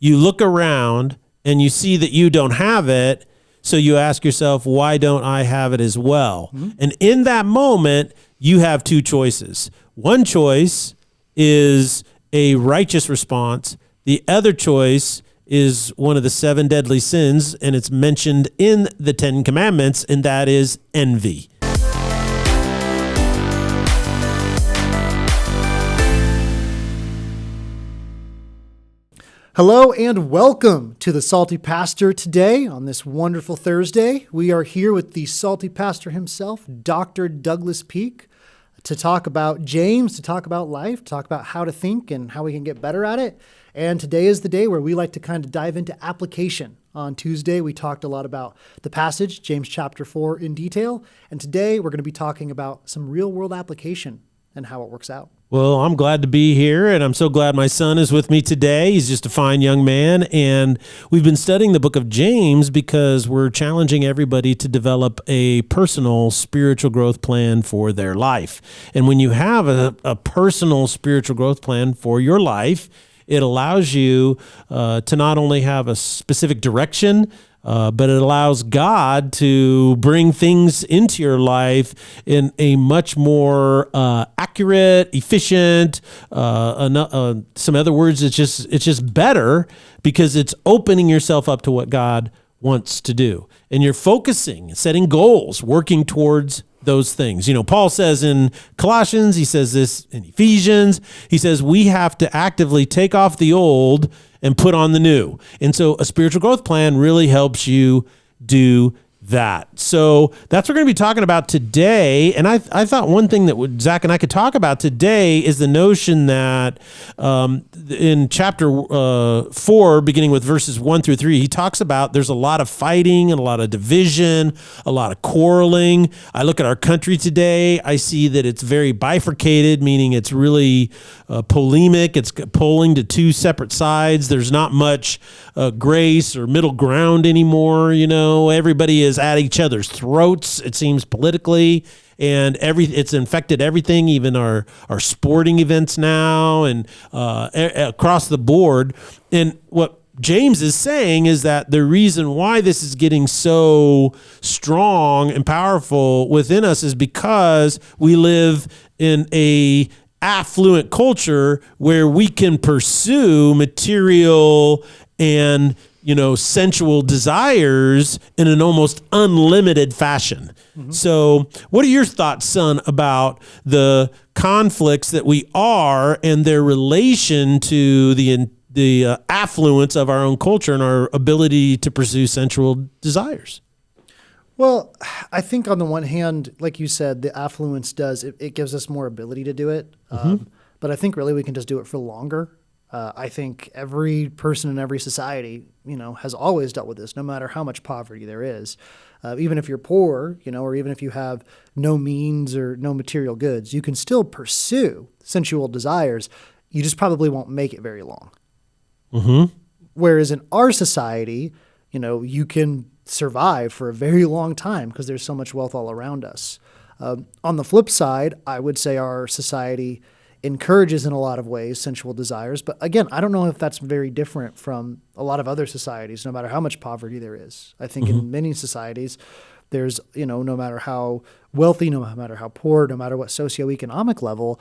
You look around and you see that you don't have it. So you ask yourself, why don't I have it as well? Mm-hmm. And in that moment, you have two choices. One choice is a righteous response. The other choice is one of the 7 deadly sins, and it's mentioned in the 10 Commandments, and that is envy. Hello and welcome to the Salty Pastor. Today, on this wonderful Thursday, we are here with the Salty Pastor himself, Dr. Douglas Peake, to talk about James, to talk about life, to talk about how to think and how we can get better at it. And today is the day where we like to kind of dive into application. On Tuesday, we talked a lot about the passage, James chapter 4 in detail. And today, we're going to be talking about some real-world application and how it works out. Well, I'm glad to be here, and I'm so glad my son is with me today. He's just a fine young man, and we've been studying the book of James because we're challenging everybody to develop a personal spiritual growth plan for their life. And when you have a personal spiritual growth plan for your life, it allows you to not only have a specific direction, but it allows God to bring things into your life in a much more accurate, efficient, some other words, it's just better because it's opening yourself up to what God wants to do. And you're focusing, setting goals, working towards those things. You know, Paul says in Colossians, he says this in Ephesians, he says we have to actively take off the old and put on the new. And so a spiritual growth plan really helps you do that. So that's what we're going to be talking about today. And I thought one thing that Zach and I could talk about today is the notion that in chapter 4, beginning with verses 1 through 3, he talks about there's a lot of fighting and a lot of division, a lot of quarreling. I look at our country today, I see that it's very bifurcated, meaning it's really polemic. It's polling to two separate sides. There's not much grace or middle ground anymore. You know, everybody is at each other's throats, it seems, politically, and it's infected everything, even our sporting events now, and across the board. And what James is saying is that the reason why this is getting so strong and powerful within us is because we live in a affluent culture where we can pursue material and sensual desires in an almost unlimited fashion. Mm-hmm. So what are your thoughts, son, about the conflicts that we are and their relation to the affluence of our own culture and our ability to pursue sensual desires? Well, I think on the one hand, like you said, the affluence it gives us more ability to do it. Mm-hmm. But I think really we can just do it for longer. I think every person in every society, has always dealt with this, no matter how much poverty there is. Even if you're poor, or even if you have no means or no material goods, you can still pursue sensual desires. You just probably won't make it very long. Mm-hmm. Whereas in our society, you can survive for a very long time because there's so much wealth all around us. On the flip side, I would say our society encourages in a lot of ways sensual desires. But again, I don't know if that's very different from a lot of other societies, no matter how much poverty there is. I think in many societies, there's, no matter how wealthy, no matter how poor, no matter what socioeconomic level,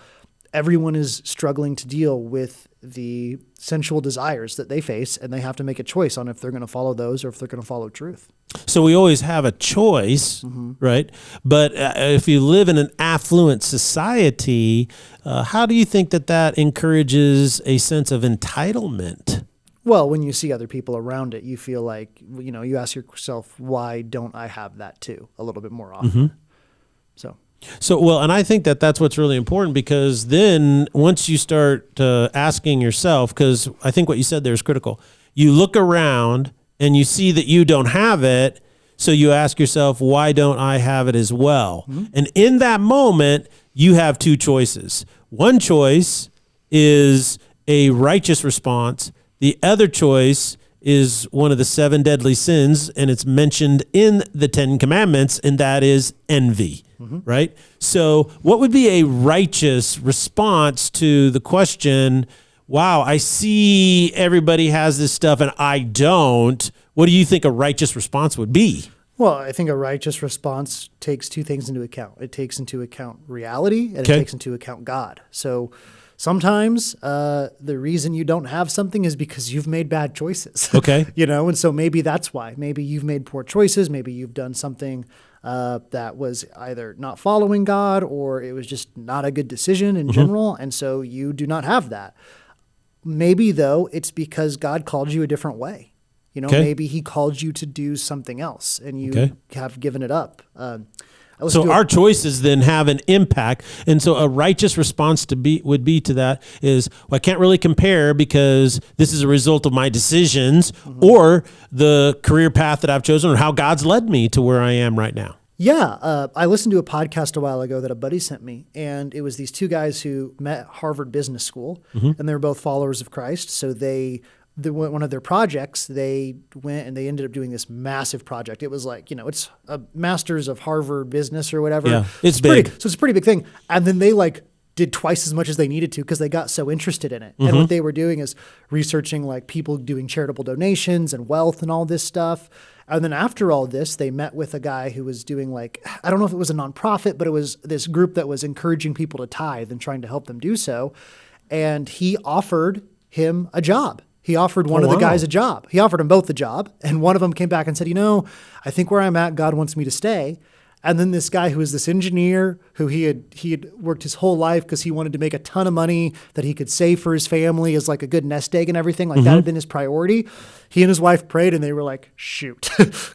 everyone is struggling to deal with the sensual desires that they face, and they have to make a choice on if they're going to follow those or if they're going to follow truth. So we always have a choice, right? But if you live in an affluent society, how do you think that encourages a sense of entitlement? Well, when you see other people around it, you feel like, you ask yourself, why don't I have that too, a little bit more often? Mm-hmm. So, well, and I think that's what's really important, because then once you start asking yourself, because I think what you said there is critical, you look around and you see that you don't have it, so you ask yourself, why don't I have it as well? Mm-hmm. And in that moment, you have two choices. One choice is a righteous response. The other choice is one of the 7 deadly sins, and it's mentioned in the 10 Commandments, and that is envy. Mm-hmm. Right? So what would be a righteous response to the question, wow, I see everybody has this stuff and I don't, what do you think a righteous response would be? Well, I think a righteous response takes two things into account. It takes into account reality and Okay. it takes into account God. So sometimes the reason you don't have something is because you've made bad choices. Okay. And so maybe that's why. Maybe you've made poor choices. Maybe you've done something that was either not following God or it was just not a good decision in general. And so you do not have that. Maybe, though, it's because God called you a different way. Okay. Maybe he called you to do something else and you Okay. have given it up. So our choices then have an impact. And so a righteous response would be to that is, well, I can't really compare because this is a result of my decisions or the career path that I've chosen or how God's led me to where I am right now. Yeah, I listened to a podcast a while ago that a buddy sent me, and it was these two guys who met at Harvard Business School, and they were both followers of Christ. So one of their projects, they went and they ended up doing this massive project. It was like, it's a master's of Harvard business or whatever. Yeah, it's big. So it's a pretty big thing. And then they did twice as much as they needed to because they got so interested in it. And what they were doing is researching people doing charitable donations and wealth and all this stuff. And then after all this, they met with a guy who was doing I don't know if it was a nonprofit, but it was this group that was encouraging people to tithe and trying to help them do so. And he offered him a job. He offered one of the guys a job. He offered them both a job. And one of them came back and said, I think where I'm at, God wants me to stay. And then this guy who was this engineer who he had worked his whole life because he wanted to make a ton of money that he could save for his family as a good nest egg and everything. That had been his priority. He and his wife prayed and they were like, shoot,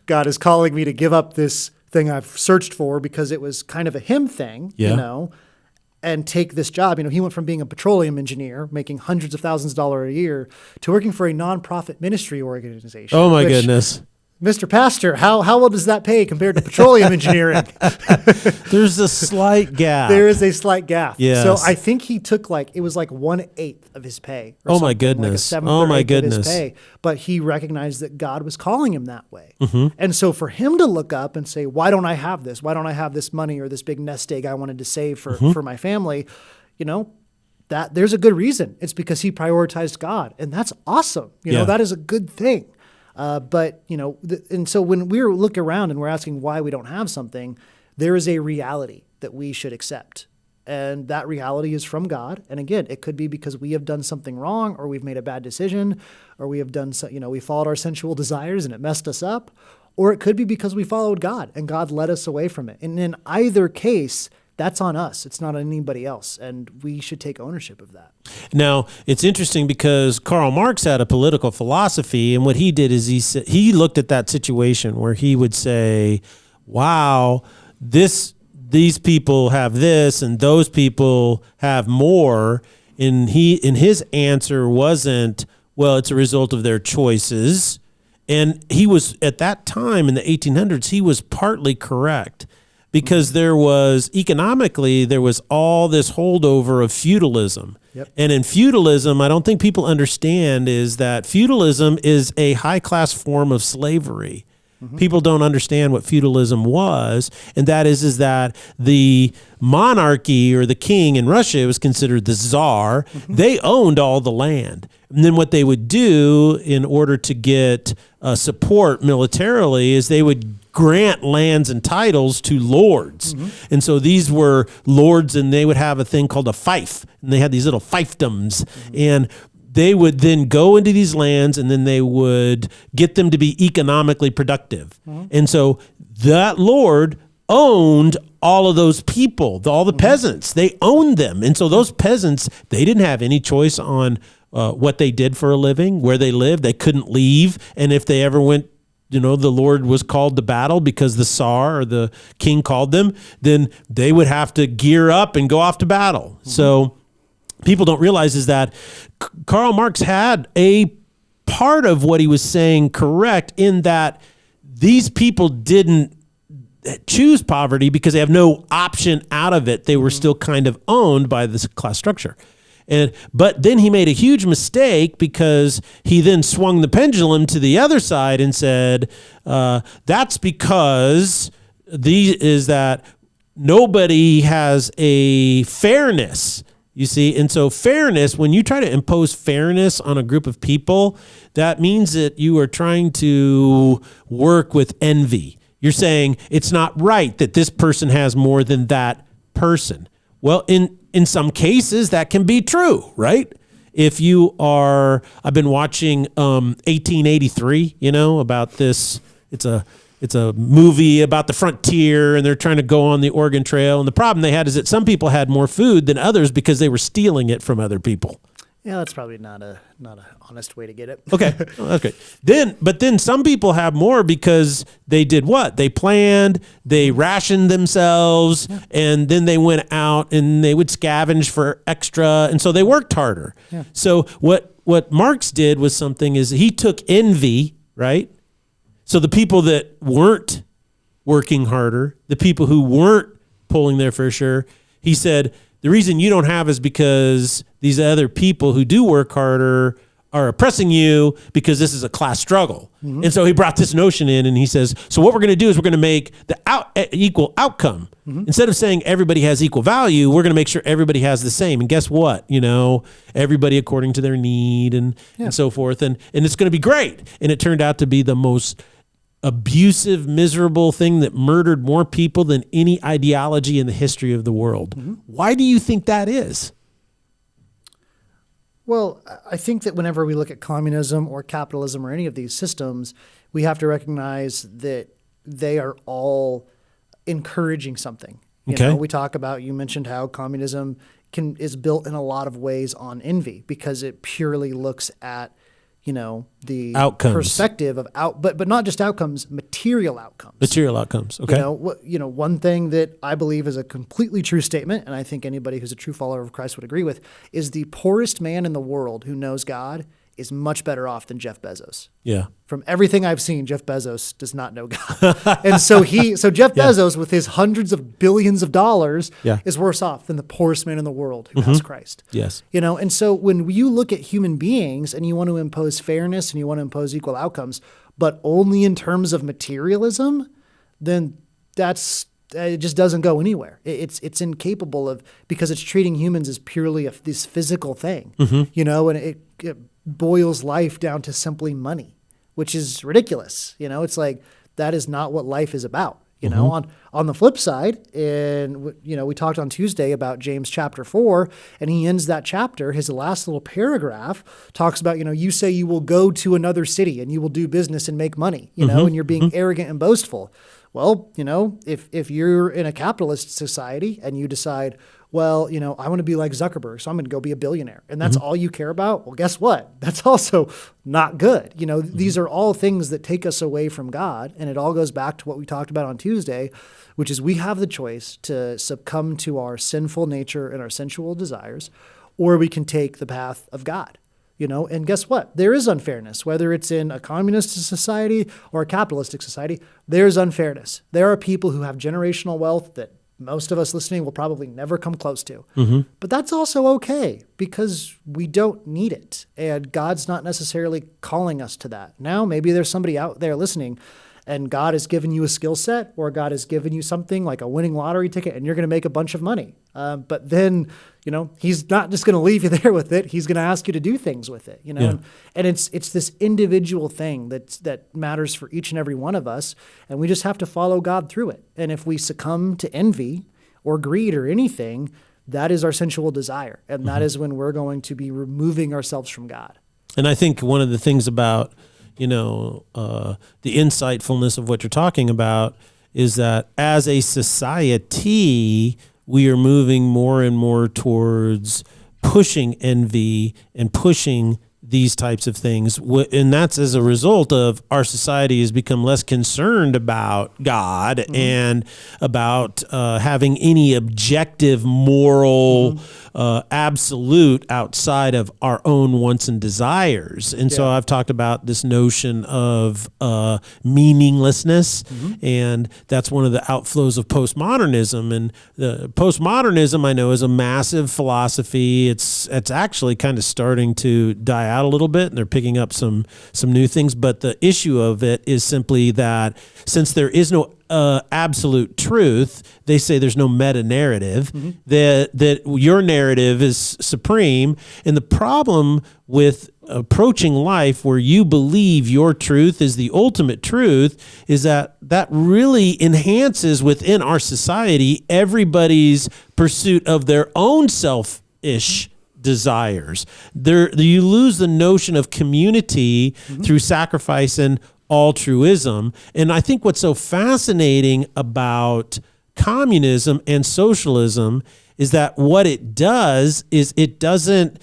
God is calling me to give up this thing I've searched for because it was kind of a him thing, and take this job. He went from being a petroleum engineer, making hundreds of thousands of dollars a year, to working for a nonprofit ministry organization. Oh my goodness. Mr. Pastor, how well does that pay compared to petroleum engineering? There's a slight gap. There is a slight gap. Yes. So I think he took it was 1/8 of his pay. Oh my goodness. Oh my goodness. Of his pay, but he recognized that God was calling him that way. And so for him to look up and say, why don't I have this? Why don't I have this money or this big nest egg I wanted to save for my family? That there's a good reason. It's because he prioritized God. And that's awesome. That is a good thing. And so when we look around and we're asking why we don't have something, there is a reality that we should accept. And that reality is from God. And again, it could be because we have done something wrong or we've made a bad decision or we have done, we followed our sensual desires and it messed us up. Or it could be because we followed God and God led us away from it. And in either case, that's on us. It's not on anybody else. And we should take ownership of that. Now, it's interesting because Karl Marx had a political philosophy, and what he did is he looked at that situation where he would say, wow, these people have this and those people have more. And his answer wasn't, well, it's a result of their choices. And he was, at that time in the 1800s, he was partly correct. Because there was all this holdover of feudalism. Yep. And in feudalism, I don't think people understand is that feudalism is a high-class form of slavery. People don't understand what feudalism was, and that is that the monarchy or the king in Russia, it was considered the czar. They owned all the land. And then what they would do in order to get support militarily is they would grant lands and titles to lords. And so these were lords, and they would have a thing called a fief, and they had these little fiefdoms. And they would then go into these lands and then they would get them to be economically productive. And so that lord owned all of those people, all the peasants. They owned them. And so those peasants, they didn't have any choice on what they did for a living, where they lived. They couldn't leave. And if they ever went, the Lord was called to battle because the Tsar or the king called them, then they would have to gear up and go off to battle. So people don't realize is that Karl Marx had a part of what he was saying correct in that these people didn't choose poverty because they have no option out of it. They were still kind of owned by this class structure. But then he made a huge mistake because he then swung the pendulum to the other side and said, that's because that nobody has a fairness You see, and so fairness, when you try to impose fairness on a group of people, that means that you are trying to work with envy. You're saying it's not right that this person has more than that person. Well, in some cases, that can be true, right? If you are, I've been watching 1883, about this. It's a movie about the frontier, and they're trying to go on the Oregon Trail. And the problem they had is that some people had more food than others because they were stealing it from other people. Yeah, that's probably not a honest way to get it. Okay, okay. Then some people have more because they did what? They planned, they rationed themselves, and then they went out and they would scavenge for extra, and so they worked harder. Yeah. So what Marx did was something is he took envy, right? So the people that weren't working harder, the people who weren't pulling their fair share, he said, the reason you don't have is because these other people who do work harder are oppressing you because this is a class struggle. Mm-hmm. And so he brought this notion in and he says, so what we're going to do is we're going to make the equal outcome. Mm-hmm. Instead of saying everybody has equal value, we're going to make sure everybody has the same. And guess what? Everybody according to their need and so forth. And it's going to be great. And it turned out to be the most abusive, miserable thing that murdered more people than any ideology in the history of the world. Mm-hmm. Why do you think that is? Well, I think that whenever we look at communism or capitalism or any of these systems, we have to recognize that they are all encouraging something. We talk about, you mentioned how communism is built in a lot of ways on envy because it purely looks at the outcomes. Perspective of but not just outcomes, material outcomes. Material outcomes. Okay. One thing that I believe is a completely true statement, and I think anybody who's a true follower of Christ would agree with, is the poorest man in the world who knows God is much better off than Jeff Bezos. Yeah. From everything I've seen, Jeff Bezos does not know God. And so Jeff Bezos with his hundreds of billions of dollars is worse off than the poorest man in the world who has Christ. Yes. And so when you look at human beings and you want to impose fairness and you want to impose equal outcomes, but only in terms of materialism, then it just doesn't go anywhere. It's incapable of, because it's treating humans as purely this physical thing, and it boils life down to simply money, which is ridiculous. It's like, that is not what life is about. On the flip side, and we talked on Tuesday about James chapter 4, and he ends that chapter, his last little paragraph talks about, you say you will go to another city and you will do business and make money, and you're being arrogant and boastful. Well, if you're in a capitalist society and you decide, well, I want to be like Zuckerberg, so I'm going to go be a billionaire, and that's all you care about, well, guess what? That's also not good. These are all things that take us away from God, and it all goes back to what we talked about on Tuesday, which is we have the choice to succumb to our sinful nature and our sensual desires, or we can take the path of God. And guess what? There is unfairness, whether it's in a communist society or a capitalistic society, there's unfairness. There are people who have generational wealth that most of us listening will probably never come close to. Mm-hmm. But that's also okay because we don't need it. And God's not necessarily calling us to that. Now, maybe there's somebody out there listening and God has given you a skill set or God has given you something like a winning lottery ticket and you're going to make a bunch of money. But then, he's not just going to leave you there with it. He's going to ask you to do things with it, and it's this individual thing that matters for each and every one of us. And we just have to follow God through it. And if we succumb to envy or greed or anything, that is our sensual desire. And that is when we're going to be removing ourselves from God. And I think one of the things about the insightfulness of what you're talking about is that as a society, we are moving more and more towards pushing envy and pushing these types of things. And that's as a result of our society has become less concerned about God and about having any objective moral absolute outside of our own wants and desires. And so I've talked about this notion of meaninglessness, and that's one of the outflows of postmodernism. And the postmodernism, I know, is a massive philosophy. It's actually kind of starting to die out a little bit, and they're picking up some new things. But the issue of it is simply that since there is no absolute truth. They say there's no meta narrative, that your narrative is supreme. And the problem with approaching life where you believe your truth is the ultimate truth is that really enhances within our society everybody's pursuit of their own selfish desires. You lose the notion of community through sacrifice and altruism. And I think what's so fascinating about communism and socialism is that what it does is it doesn't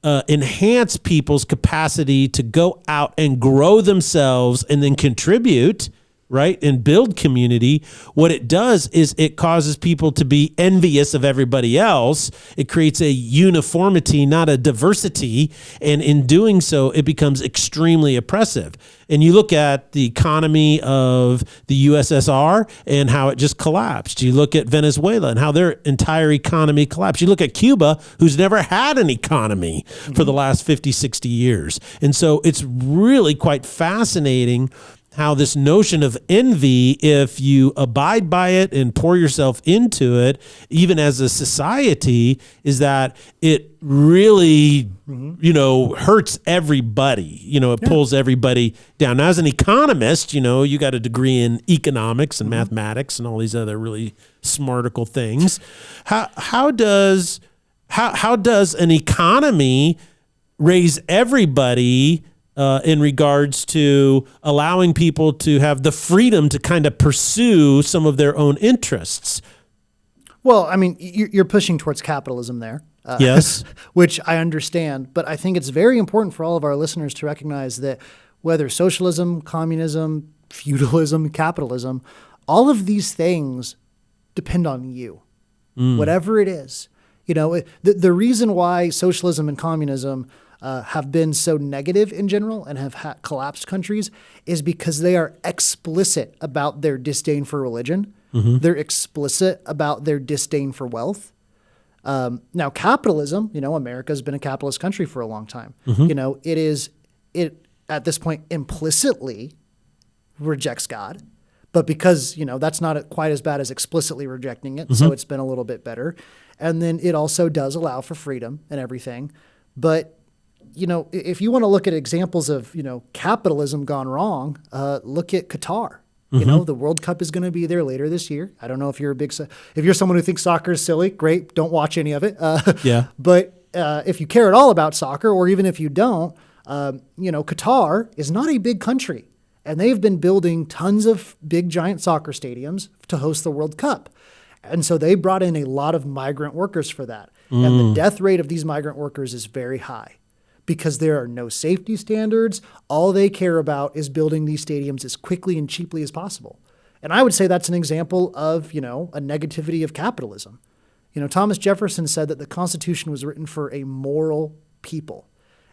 enhance people's capacity to go out and grow themselves and then contribute, right, and build community. What it does is it causes people to be envious of everybody else. It creates a uniformity, not a diversity. And in doing so, it becomes extremely oppressive. And you look at the economy of the USSR and how it just collapsed. You look at Venezuela and how their entire economy collapsed. You look at Cuba, who's never had an economy for the last 50, 60 years. And so it's really quite fascinating how this notion of envy, if you abide by it and pour yourself into it, even as a society, is that it really, hurts everybody. It pulls everybody down. Now, as an economist, you got a degree in economics and mathematics and all these other really smartical things. How does an economy raise everybody in regards to allowing people to have the freedom to kind of pursue some of their own interests? Well, I mean, you're pushing towards capitalism there. Yes. Which I understand, but I think it's very important for all of our listeners to recognize that whether socialism, communism, feudalism, capitalism, all of these things depend on you, whatever it is. The reason why socialism and communism have been so negative in general and have collapsed countries is because they are explicit about their disdain for religion. They're explicit about their disdain for wealth. Now, capitalism, America's been a capitalist country for a long time. It at this point implicitly rejects God, but because, that's not quite as bad as explicitly rejecting it. So it's been a little bit better. And then it also does allow for freedom and everything. But if you want to look at examples of, capitalism gone wrong, look at Qatar. The World Cup is going to be there later this year. I don't know if you're if you're someone who thinks soccer is silly, great. Don't watch any of it. But if you care at all about soccer, or even if you don't, Qatar is not a big country, and they've been building tons of big giant soccer stadiums to host the World Cup. And so they brought in a lot of migrant workers for that. And the death rate of these migrant workers is very high, because there are no safety standards. All they care about is building these stadiums as quickly and cheaply as possible. And I would say that's an example of, a negativity of capitalism. Thomas Jefferson said that the Constitution was written for a moral people.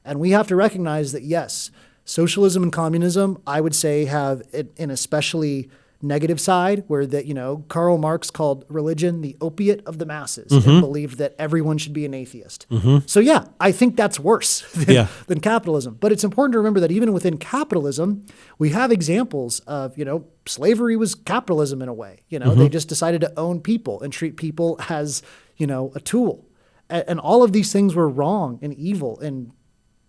And we have to recognize that, yes, socialism and communism, I would say, have an especially negative side, where Karl Marx called religion the opiate of the masses and believed that everyone should be an atheist. So yeah, I think that's worse than capitalism. But it's important to remember that even within capitalism, we have examples of, slavery was capitalism in a way. They just decided to own people and treat people as, a tool. And all of these things were wrong and evil and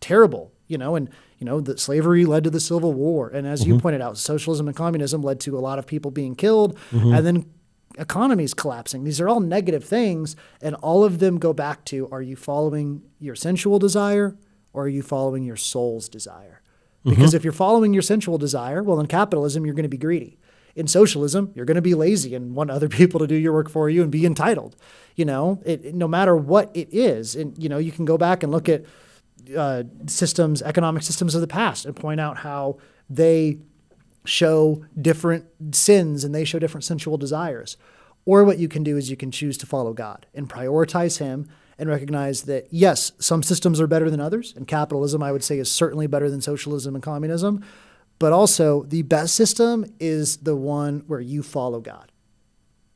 terrible, that slavery led to the Civil War. And as you pointed out, socialism and communism led to a lot of people being killed and then economies collapsing. These are all negative things, and all of them go back to, are you following your sensual desire, or are you following your soul's desire? Because if you're following your sensual desire, well, in capitalism, you're going to be greedy. In socialism, you're going to be lazy and want other people to do your work for you and be entitled. No matter what it is. And, you can go back and look at economic systems of the past, and point out how they show different sins and they show different sensual desires. Or what you can do is you can choose to follow God and prioritize Him, and recognize that, yes, some systems are better than others, and capitalism, I would say, is certainly better than socialism and communism. But also, the best system is the one where you follow God.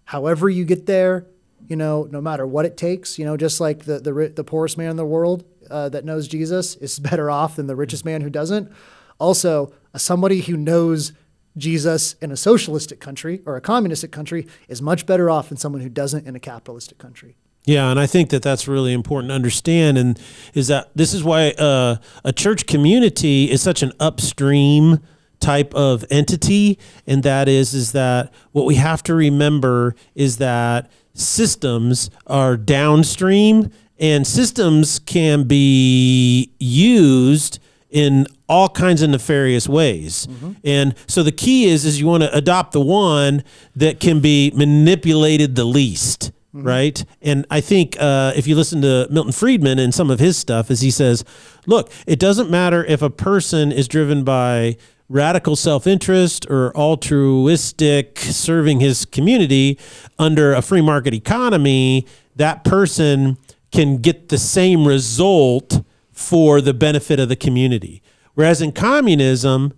However you get there, no matter what it takes, just like the poorest man in the world that knows Jesus is better off than the richest man who doesn't. Also, somebody who knows Jesus in a socialistic country or a communistic country is much better off than someone who doesn't in a capitalistic country. Yeah, and I think that that's really important to understand, and is that this is why a church community is such an upstream type of entity, and that is that what we have to remember is that systems are downstream, and systems can be used in all kinds of nefarious ways. And so the key is you want to adopt the one that can be manipulated the least. Right. And I think if you listen to Milton Friedman and some of his stuff, as he says, look, it doesn't matter if a person is driven by radical self-interest or altruistic serving his community under a free market economy, that person can get the same result for the benefit of the community. Whereas in communism,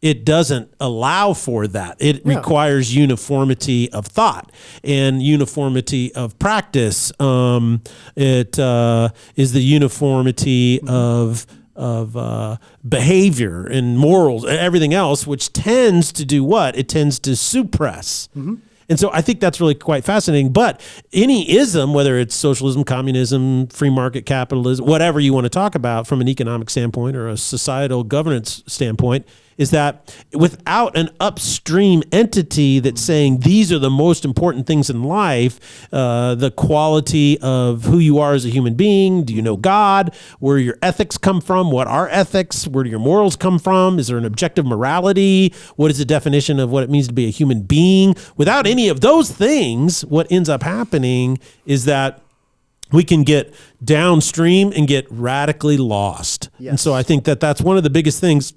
it doesn't allow for that. It requires uniformity of thought and uniformity of practice. It is the uniformity of behavior and morals and everything else, which tends to do what? It tends to suppress. And so I think that's really quite fascinating. But any ism, whether it's socialism, communism, free market capitalism, whatever you want to talk about from an economic standpoint or a societal governance standpoint, is that without an upstream entity that's saying these are the most important things in life, the quality of who you are as a human being, do you know God, where your ethics come from, what are ethics, where do your morals come from, is there an objective morality, what is the definition of what it means to be a human being? Without any of those things, what ends up happening is that we can get downstream and get radically lost. Yes. And so I think that that's one of the biggest things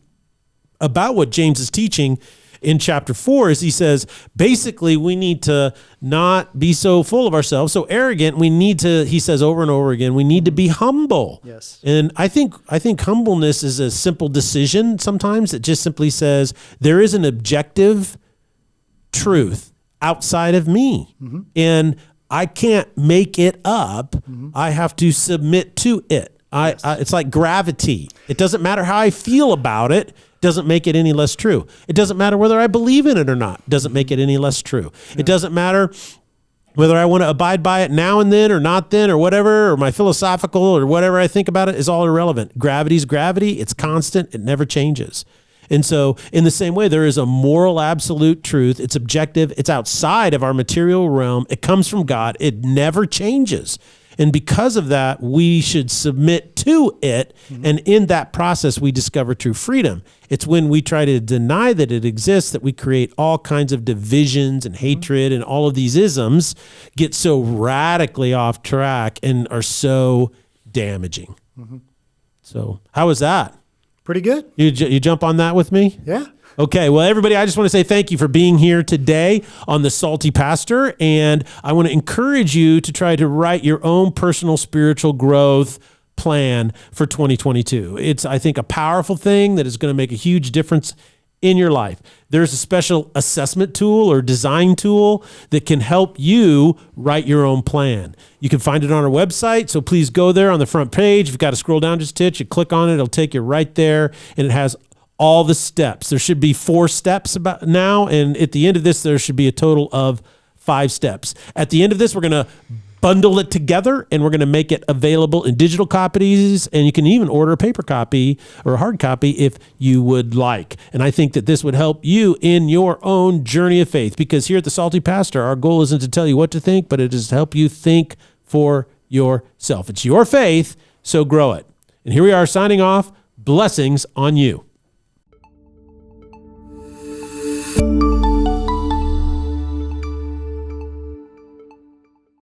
about what James is teaching in chapter 4 is he says, basically, we need to not be so full of ourselves, so arrogant. We need to, he says over and over again, we need to be humble. Yes. And I think humbleness is a simple decision sometimes. It just simply says there is an objective truth outside of me. And I can't make it up. I have to submit to it. It's like gravity. It doesn't matter how I feel about it. Doesn't make it any less true. It doesn't matter whether I believe in it or not. Doesn't make it any less true. It doesn't matter whether I want to abide by it now and then or not then or whatever, or my philosophical or whatever I think about it is all irrelevant. Gravity's gravity. It's constant. It never changes. And so in the same way, there is a moral absolute truth. It's objective. It's outside of our material realm. It comes from God. It never changes. And because of that, we should submit to it. And in that process, we discover true freedom. It's when we try to deny that it exists that we create all kinds of divisions and hatred, and all of these isms get so radically off track and are so damaging. So how was that? Pretty good. You jump on that with me? Yeah. Okay, well, everybody, I just want to say thank you for being here today on The Salty Pastor, and I want to encourage you to try to write your own personal spiritual growth plan for 2022. It's, I think, a powerful thing that is going to make a huge difference in your life. There's a special assessment tool or design tool that can help you write your own plan. You can find it on our website, so please go there on the front page. If you've got to scroll down just a touch, you click on it, it'll take you right there, and it has all the steps. There should be 4 steps about now, and at the end of this, there should be a total of 5 steps. At the end of this, we're going to bundle it together, and we're going to make it available in digital copies, and you can even order a paper copy or a hard copy if you would like. And I think that this would help you in your own journey of faith, because here at The Salty Pastor, our goal isn't to tell you what to think, but it is to help you think for yourself. It's your faith, so grow it. And here we are signing off. Blessings on you.